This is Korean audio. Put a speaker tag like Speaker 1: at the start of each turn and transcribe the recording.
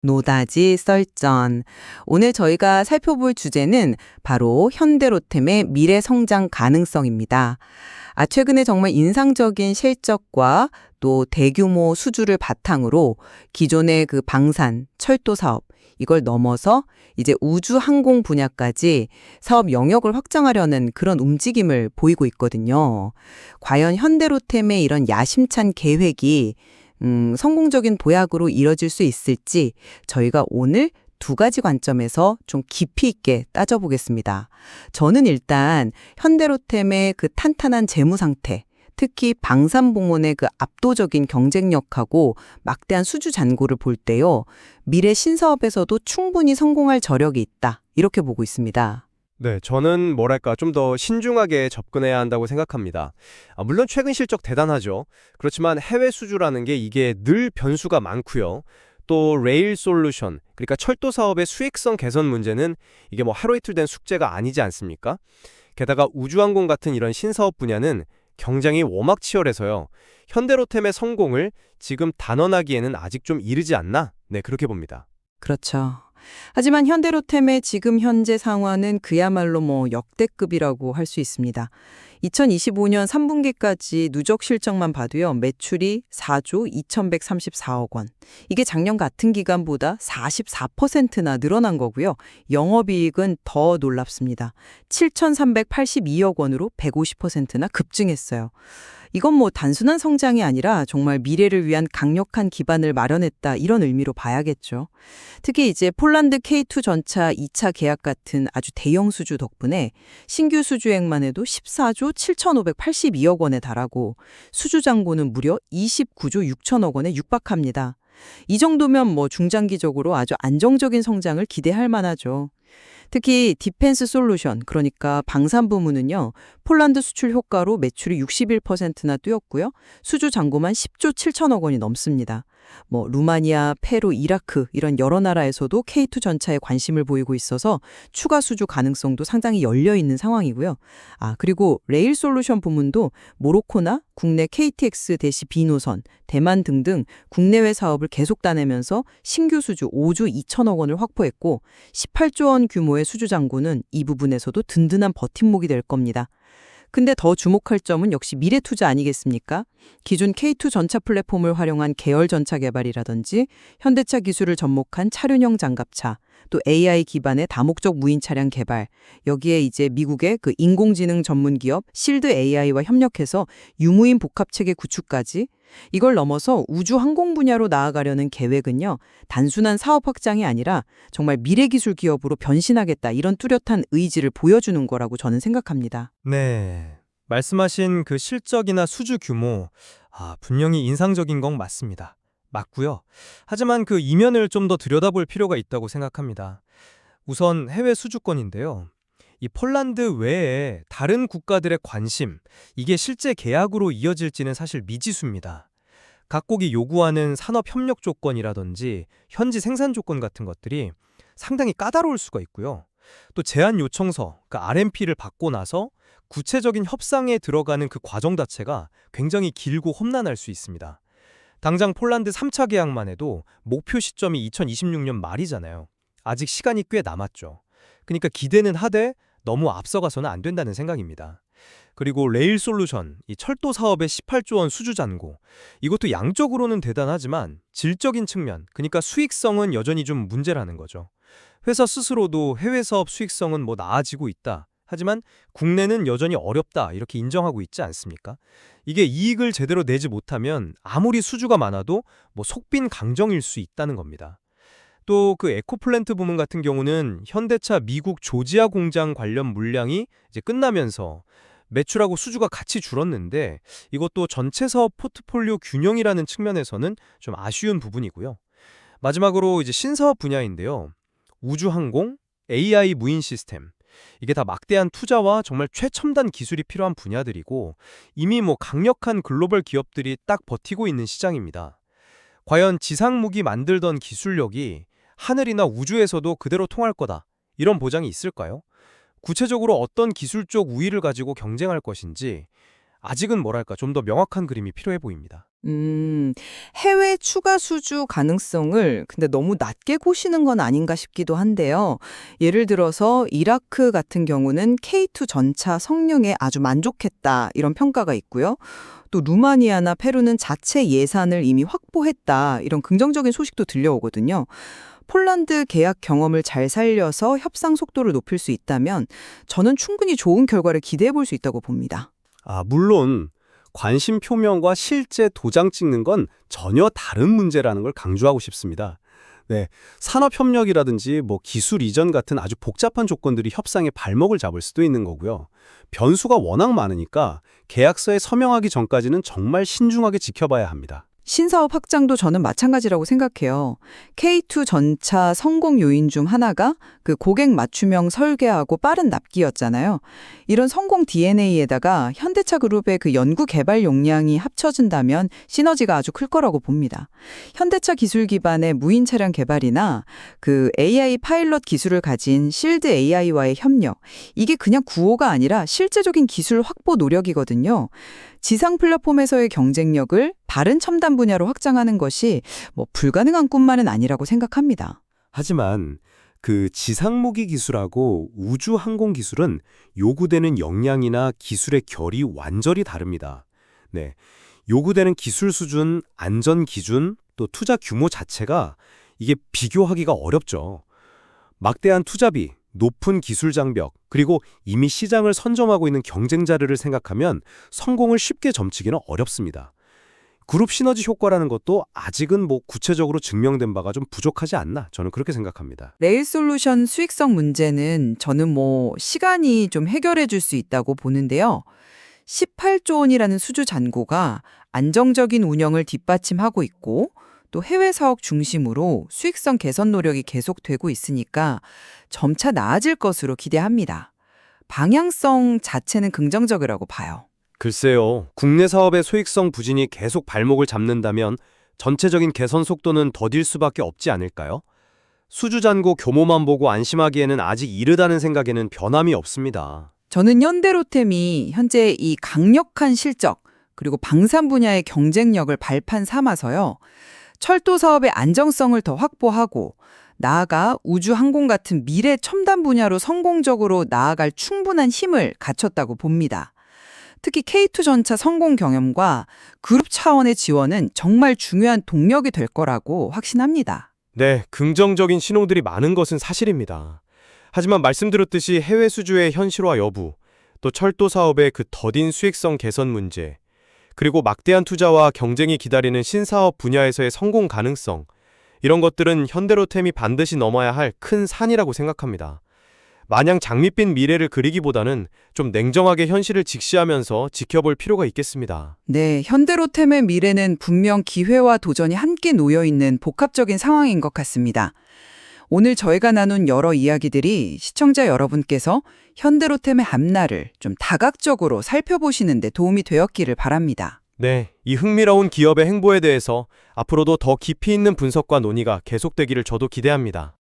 Speaker 1: 노다지 썰전. 오늘 저희가 살펴볼 주제는 바로 현대로템의 미래 성장 가능성입니다. 최근에 정말 인상적인 실적과 또 대규모 수주를 바탕으로 기존의 그 방산, 철도 사업, 이걸 넘어서 이제 우주 항공 분야까지 사업 영역을 확장하려는 그런 움직임을 보이고 있거든요. 과연 현대로템의 이런 야심찬 계획이 성공적인 도약으로 이뤄질 수 있을지 저희가 오늘 두 가지 관점에서 좀 깊이 있게 따져보겠습니다. 저는 일단 현대로템의 그 탄탄한 재무 상태, 특히 방산부문의 그 압도적인 경쟁력하고 막대한 수주 잔고를 볼 때요, 미래 신사업에서도 충분히 성공할 저력이 있다, 이렇게 보고 있습니다.
Speaker 2: 네, 저는 뭐랄까 좀 더 신중하게 접근해야 한다고 생각합니다. 물론 최근 실적 대단하죠. 그렇지만 해외 수주라는 게 이게 늘 변수가 많고요. 또 레일 솔루션, 그러니까 철도 사업의 수익성 개선 문제는 이게 뭐 하루 이틀 된 숙제가 아니지 않습니까? 게다가 우주항공 같은 이런 신사업 분야는 경쟁이 워낙 치열해서요. 현대로템의 성공을 지금 단언하기에는 아직 좀 이르지 않나? 네, 그렇게 봅니다.
Speaker 1: 그렇죠. 하지만 현대로템의 지금 현재 상황은 그야말로 역대급이라고 할 수 있습니다. 2025년 3분기까지 누적 실적만 봐도요, 매출이 4조 2,134억 원. 이게 작년 같은 기간보다 44%나 늘어난 거고요. 영업이익은 더 놀랍습니다. 7,382억 원으로 150%나 급증했어요. 이건 단순한 성장이 아니라 정말 미래를 위한 강력한 기반을 마련했다, 이런 의미로 봐야겠죠. 특히 이제 폴란드 K2 전차 2차 계약 같은 아주 대형 수주 덕분에 신규 수주액만 해도 14조 7,582억 원에 달하고 수주 잔고는 무려 29조 6천억 원에 육박합니다. 이 정도면 중장기적으로 아주 안정적인 성장을 기대할 만하죠. 특히 디펜스 솔루션, 그러니까 방산 부문은요, 폴란드 수출 효과로 매출이 61%나 뛰었고요. 수주 잔고만 10조 7천억 원이 넘습니다. 루마니아, 페루, 이라크 이런 여러 나라에서도 K2 전차에 관심을 보이고 있어서 추가 수주 가능성도 상당히 열려 있는 상황이고요. 그리고 레일 솔루션 부문도 모로코나 국내 KTX-B 노선, 대만 등등 국내외 사업을 계속 따내면서 신규 수주 5조 2천억 원을 확보했고 18조 원 규모의 수주 잔고는 이 부분에서도 든든한 버팀목이 될 겁니다. 근데 더 주목할 점은 역시 미래 투자 아니겠습니까? 기존 K2 전차 플랫폼을 활용한 계열 전차 개발이라든지 현대차 기술을 접목한 차륜형 장갑차, 또 AI 기반의 다목적 무인 차량 개발, 여기에 이제 미국의 그 인공지능 전문 기업 실드 AI와 협력해서 유무인 복합 체계 구축까지, 이걸 넘어서 우주 항공 분야로 나아가려는 계획은요, 단순한 사업 확장이 아니라 정말 미래 기술 기업으로 변신하겠다, 이런 뚜렷한 의지를 보여주는 거라고 저는 생각합니다.
Speaker 3: 네. 말씀하신 그 실적이나 수주 규모, 분명히 인상적인 건 맞습니다. 맞고요. 하지만 그 이면을 좀 더 들여다볼 필요가 있다고 생각합니다. 우선 해외 수주권인데요. 이 폴란드 외에 다른 국가들의 관심, 이게 실제 계약으로 이어질지는 사실 미지수입니다. 각국이 요구하는 산업 협력 조건이라든지 현지 생산 조건 같은 것들이 상당히 까다로울 수가 있고요. 또 제안 요청서, 그 RMP를 받고 나서 구체적인 협상에 들어가는 그 과정 자체가 굉장히 길고 험난할 수 있습니다. 당장 폴란드 3차 계약만 해도 목표 시점이 2026년 말이잖아요. 아직 시간이 꽤 남았죠. 그러니까 기대는 하되 너무 앞서가서는 안 된다는 생각입니다. 그리고 레일 솔루션, 이 철도 사업의 18조 원 수주 잔고, 이것도 양적으로는 대단하지만 질적인 측면, 그러니까 수익성은 여전히 좀 문제라는 거죠. 회사 스스로도 해외 사업 수익성은 나아지고 있다, 하지만 국내는 여전히 어렵다, 이렇게 인정하고 있지 않습니까? 이게 이익을 제대로 내지 못하면 아무리 수주가 많아도 속빈 강정일 수 있다는 겁니다. 또 그 에코플랜트 부문 같은 경우는 현대차 미국 조지아 공장 관련 물량이 이제 끝나면서 매출하고 수주가 같이 줄었는데, 이것도 전체 사업 포트폴리오 균형이라는 측면에서는 좀 아쉬운 부분이고요. 마지막으로 이제 신사업 분야인데요. 우주항공, AI 무인 시스템, 이게 다 막대한 투자와 정말 최첨단 기술이 필요한 분야들이고 이미 강력한 글로벌 기업들이 딱 버티고 있는 시장입니다. 과연 지상무기 만들던 기술력이 하늘이나 우주에서도 그대로 통할 거다, 이런 보장이 있을까요? 구체적으로 어떤 기술적 우위를 가지고 경쟁할 것인지 아직은 좀 더 명확한 그림이 필요해 보입니다.
Speaker 1: 해외 추가 수주 가능성을 근데 너무 낮게 보시는 건 아닌가 싶기도 한데요. 예를 들어서 이라크 같은 경우는 K2 전차 성능에 아주 만족했다 이런 평가가 있고요. 또 루마니아나 페루는 자체 예산을 이미 확보했다 이런 긍정적인 소식도 들려오거든요. 폴란드 계약 경험을 잘 살려서 협상 속도를 높일 수 있다면 저는 충분히 좋은 결과를 기대해 볼 수 있다고 봅니다.
Speaker 2: 물론 관심 표명과 실제 도장 찍는 건 전혀 다른 문제라는 걸 강조하고 싶습니다. 네, 산업협력이라든지 기술 이전 같은 아주 복잡한 조건들이 협상의 발목을 잡을 수도 있는 거고요. 변수가 워낙 많으니까 계약서에 서명하기 전까지는 정말 신중하게 지켜봐야 합니다.
Speaker 1: 신사업 확장도 저는 마찬가지라고 생각해요. K2 전차 성공 요인 중 하나가 그 고객 맞춤형 설계하고 빠른 납기였잖아요. 이런 성공 DNA에다가 현대차 그룹의 그 연구 개발 역량이 합쳐진다면 시너지가 아주 클 거라고 봅니다. 현대차 기술 기반의 무인 차량 개발이나 그 AI 파일럿 기술을 가진 실드 AI와의 협력, 이게 그냥 구호가 아니라 실제적인 기술 확보 노력이거든요. 지상 플랫폼에서의 경쟁력을 바른 첨단 분야로 확장하는 것이 불가능한 꿈만은 아니라고 생각합니다.
Speaker 2: 하지만 그 지상무기 기술하고 우주 항공 기술은 요구되는 역량이나 기술의 결이 완전히 다릅니다. 네, 요구되는 기술 수준, 안전 기준, 또 투자 규모 자체가 이게 비교하기가 어렵죠. 막대한 투자비, 높은 기술 장벽, 그리고 이미 시장을 선점하고 있는 경쟁자들을 생각하면 성공을 쉽게 점치기는 어렵습니다. 그룹 시너지 효과라는 것도 아직은 구체적으로 증명된 바가 좀 부족하지 않나, 저는 그렇게 생각합니다.
Speaker 1: 레일 솔루션 수익성 문제는 저는 시간이 좀 해결해 줄 수 있다고 보는데요. 18조 원이라는 수주 잔고가 안정적인 운영을 뒷받침하고 있고 또 해외 사업 중심으로 수익성 개선 노력이 계속되고 있으니까 점차 나아질 것으로 기대합니다. 방향성 자체는 긍정적이라고 봐요.
Speaker 2: 글쎄요, 국내 사업의 소익성 부진이 계속 발목을 잡는다면 전체적인 개선 속도는 더딜 수밖에 없지 않을까요? 수주 잔고 규모만 보고 안심하기에는 아직 이르다는 생각에는 변함이 없습니다.
Speaker 1: 저는 현대로템이 현재 이 강력한 실적 그리고 방산 분야의 경쟁력을 발판 삼아서요. 철도 사업의 안정성을 더 확보하고 나아가 우주 항공 같은 미래 첨단 분야로 성공적으로 나아갈 충분한 힘을 갖췄다고 봅니다. 특히 K2 전차 성공 경험과 그룹 차원의 지원은 정말 중요한 동력이 될 거라고 확신합니다.
Speaker 4: 네, 긍정적인 신호들이 많은 것은 사실입니다. 하지만 말씀드렸듯이 해외 수주의 현실화 여부, 또 철도 사업의 그 더딘 수익성 개선 문제, 그리고 막대한 투자와 경쟁이 기다리는 신사업 분야에서의 성공 가능성, 이런 것들은 현대로템이 반드시 넘어야 할 큰 산이라고 생각합니다. 마냥 장밋빛 미래를 그리기보다는 좀 냉정하게 현실을 직시하면서 지켜볼 필요가 있겠습니다.
Speaker 1: 네, 현대로템의 미래는 분명 기회와 도전이 함께 놓여 있는 복합적인 상황인 것 같습니다. 오늘 저희가 나눈 여러 이야기들이 시청자 여러분께서 현대로템의 앞날을 좀 다각적으로 살펴보시는 데 도움이 되었기를 바랍니다.
Speaker 4: 네, 이 흥미로운 기업의 행보에 대해서 앞으로도 더 깊이 있는 분석과 논의가 계속되기를 저도 기대합니다.